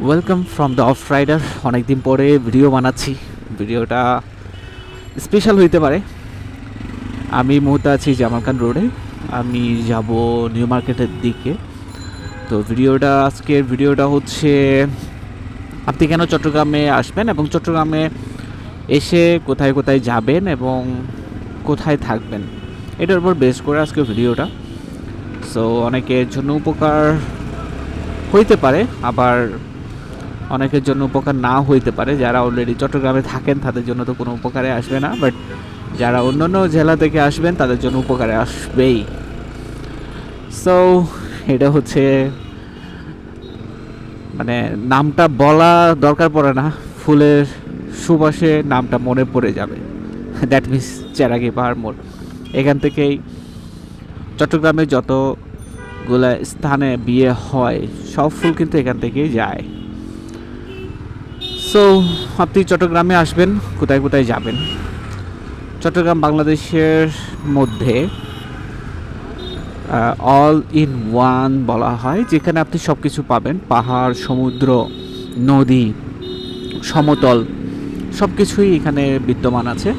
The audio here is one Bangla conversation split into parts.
Welcome from the off rider. অনেকদিন পরে ভিডিও বানাচ্ছি। ভিডিওটা স্পেশাল হইতে পারে। আমি এই মুহূর্তে আছি জামাল খান রোডে। আমি যাব নিউ মার্কেটের দিকে। তো আজকের ভিডিওটা হচ্ছে আপনি কেন চট্টগ্রামে আসবেন এবং চট্টগ্রামে এসে কোথায় কোথায় যাবেন এবং কোথায় থাকবেন, এটার উপর বেস করে আজকে ভিডিওটা। সো অনেকের জন্য উপকার হইতে পারে, আবার অনেকের জন্য উপকার না হইতে পারে। যারা অলরেডি চট্টগ্রামে থাকেন তাদের জন্য তো কোনো উপকারে আসবে না, বাট যারা অন্যান্য জেলা থেকে আসবেন তাদের জন্য উপকারে আসবেই। সো এটা হচ্ছে মানে নামটা বলা দরকার পড়ে না, ফুলের সুবাসে নামটা মনে পড়ে যাবে। দ্যাট মিনস চেরাগি পাহাড় মোড়। এখান থেকেই চট্টগ্রামে যতগুলা স্থানে বিয়ে হয় সব ফুল কিন্তু এখান থেকেই যায়। সো আপনি চট্টগ্রামে আসবেন, কোথায় কোথায় যাবেন? চট্টগ্রাম বাংলাদেশের মধ্যে অল ইন ওয়ান বলা হয়, যেখানে আপনি সব কিছু পাবেন। পাহাড়, সমুদ্র, নদী, সমতল সব কিছুই এখানে বিদ্যমান আছে।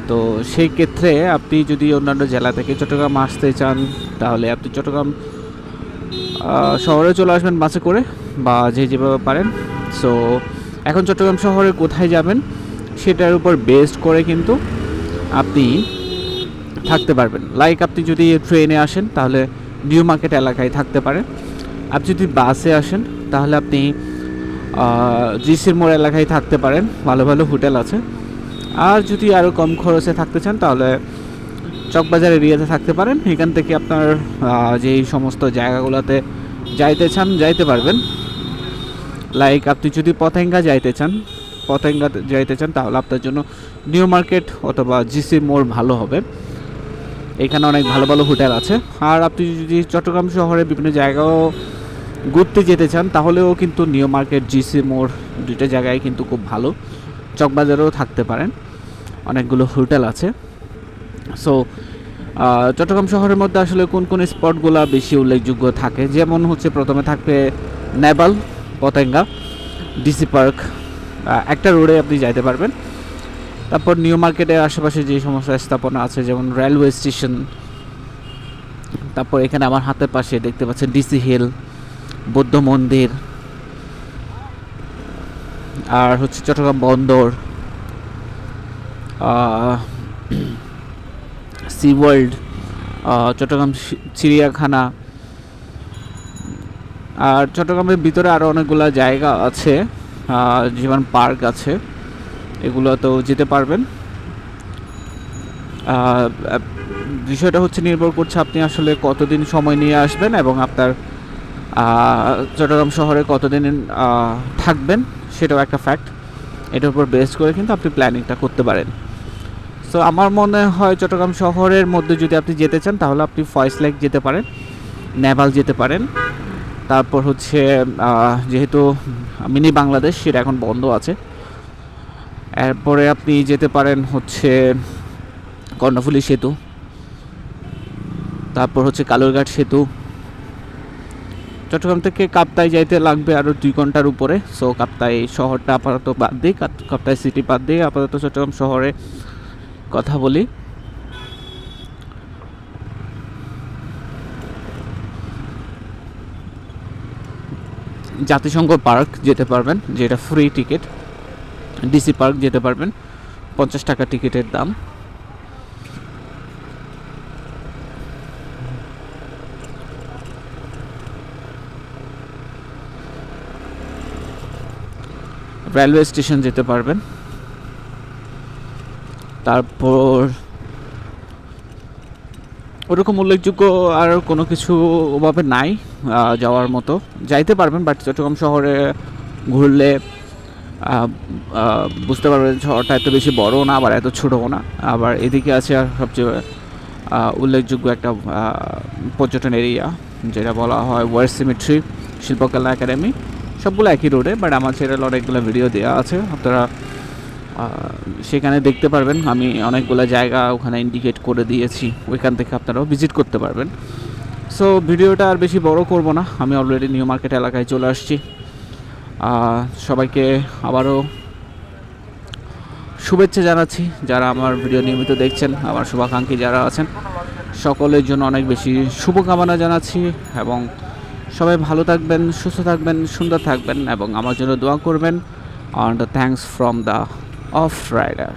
তো সেই ক্ষেত্রে আপনি যদি অন্যান্য জেলা থেকে চট্টগ্রাম আসতে চান তাহলে আপনি চট্টগ্রাম শহরে চলে আসবেন বাসে করে, বা যেভাবে পারেন। সো এখন চট্টগ্রাম শহরে কোথায় যাবেন সেটার উপর বেসড করে কিন্তু আপনি থাকতে পারবেন। লাইক আপনি যদি ট্রেনে আসেন তাহলে নিউ মার্কেট এলাকায় থাকতে পারেন। আপনি যদি বাসে আসেন তাহলে আপনি জিসির মোড় এলাকায় থাকতে পারেন, ভালো ভালো হোটেল আছে। আর যদি আরও কম খরচে থাকতে চান তাহলে চকবাজার এরিয়াতে থাকতে পারেন। এখান থেকে আপনার যেই সমস্ত জায়গাগুলোতে যাইতে পারবেন। লাইক আপনি যদি পতেঙ্গা যাইতে চান তাহলে আপনার জন্য নিউ মার্কেট অথবা জিসি মোড় ভালো হবে। এখানে অনেক ভালো ভালো হোটেল আছে। আর আপনি যদি চট্টগ্রাম শহরে বিভিন্ন জায়গাও ঘুরতে যেতে চান তাহলেও কিন্তু নিউ মার্কেট, জিসি মোড় দুইটা জায়গায় কিন্তু খুব ভালো। চকবাজারেও থাকতে পারেন, অনেকগুলো হোটেল আছে। সো চট্টগ্রাম শহরের মধ্যে আসলে কোন কোন স্পটগুলো বেশি উল্লেখযোগ্য থাকে, যেমন হচ্ছে প্রথমে থাকবে নেভাল, পতেঙ্গা, ডিসি পার্ক, একটা রোডে আপনি যাইতে পারবেন। তারপর নিউ মার্কেটের আশেপাশে যে সমস্ত স্থাপনা আছে যেমন রেলওয়ে স্টেশন, তারপর এখানে আমার হাতের পাশে দেখতে পাচ্ছেন ডিসি হিল, বৌদ্ধ মন্দির, আর হচ্ছে চট্টগ্রাম বন্দর, সি ওয়ার্ল্ড, চট্টগ্রাম চিড়িয়াখানা। আর চট্টগ্রামের ভিতরে আরও অনেকগুলো জায়গা আছে, যেমন পার্ক আছে, এগুলোতেও যেতে পারবেন। বিষয়টা হচ্ছে নির্ভর করছে আপনি আসলে কতদিন সময় নিয়ে আসবেন এবং আপনার চট্টগ্রাম শহরে কতদিন থাকবেন সেটাও একটা ফ্যাক্ট। এটার উপর বেস করে কিন্তু আপনি প্ল্যানিংটা করতে পারেন। সো আমার মনে হয় চট্টগ্রাম শহরের মধ্যে যদি আপনি যেতে চান তাহলে আপনি ফয়েজ লেক যেতে পারেন, নেভাল যেতে পারেন। তারপর হচ্ছে যেহেতু মিনি বাংলাদেশ সেটা এখন বন্ধ আছে, এরপরে আপনি যেতে পারেন হচ্ছে কর্ণফুলী সেতু, তারপর হচ্ছে কালুরঘাট সেতু। চট্টগ্রাম থেকে কাপ্তাই যাইতে লাগবে আরও 2 ঘন্টার উপরে। সো কাপ্তাই শহরটা আপাতত বাদ দিই, কাপ্তাই সিটি বাদ দিয়ে আপাতত চট্টগ্রাম শহরে কথা বলি। জাতিসংঘ পার্ক যেতে পারবেন, যেটা ফ্রি টিকিট। ডিসি পার্ক যেতে পারবেন, 50 টাকা টিকিটের দাম। রেলওয়ে স্টেশন যেতে পারবেন। তারপর ওরকম উল্লেখযোগ্য আর কোনো কিছু ওভাবে নাই যাওয়ার মতো। যাইতে পারবেন, বাট চট্টগ্রাম শহরে ঘুরলে বুঝতে পারবেন শহরটা এত বেশি বড়ও না আবার এত ছোটও না। আবার এদিকে আছে আর সবচেয়ে উল্লেখযোগ্য একটা পর্যটন এরিয়া যেটা বলা হয় ওয়ার সিমেট্রি, শিল্পকলা একাডেমি। সবগুলো একই রোডে, বাট আমার চ্যানেলে অনেকগুলো ভিডিও দেওয়া আছে, আপনারা সেখানে দেখতে পারবেন। আমি অনেকগুলো জায়গা ওখানে ইন্ডিকেট করে দিয়েছি, ওইখান থেকে আপনারাও ভিজিট করতে পারবেন। সো ভিডিওটা আর বেশি বড় করব না, আমি অলরেডি নিউ মার্কেট এলাকায় চলে আসছি। সবাইকে আবারও শুভেচ্ছা জানাচ্ছি, যারা আমার ভিডিও নিয়মিত দেখছেন, আমার শুভাকাঙ্ক্ষী যারা আছেন সকলের জন্য অনেক বেশি শুভকামনা জানাচ্ছি এবং সবাই ভালো থাকবেন, সুস্থ থাকবেন, সুন্দর থাকবেন এবং আমার জন্য দোয়া করবেন। And thanks from the off rider.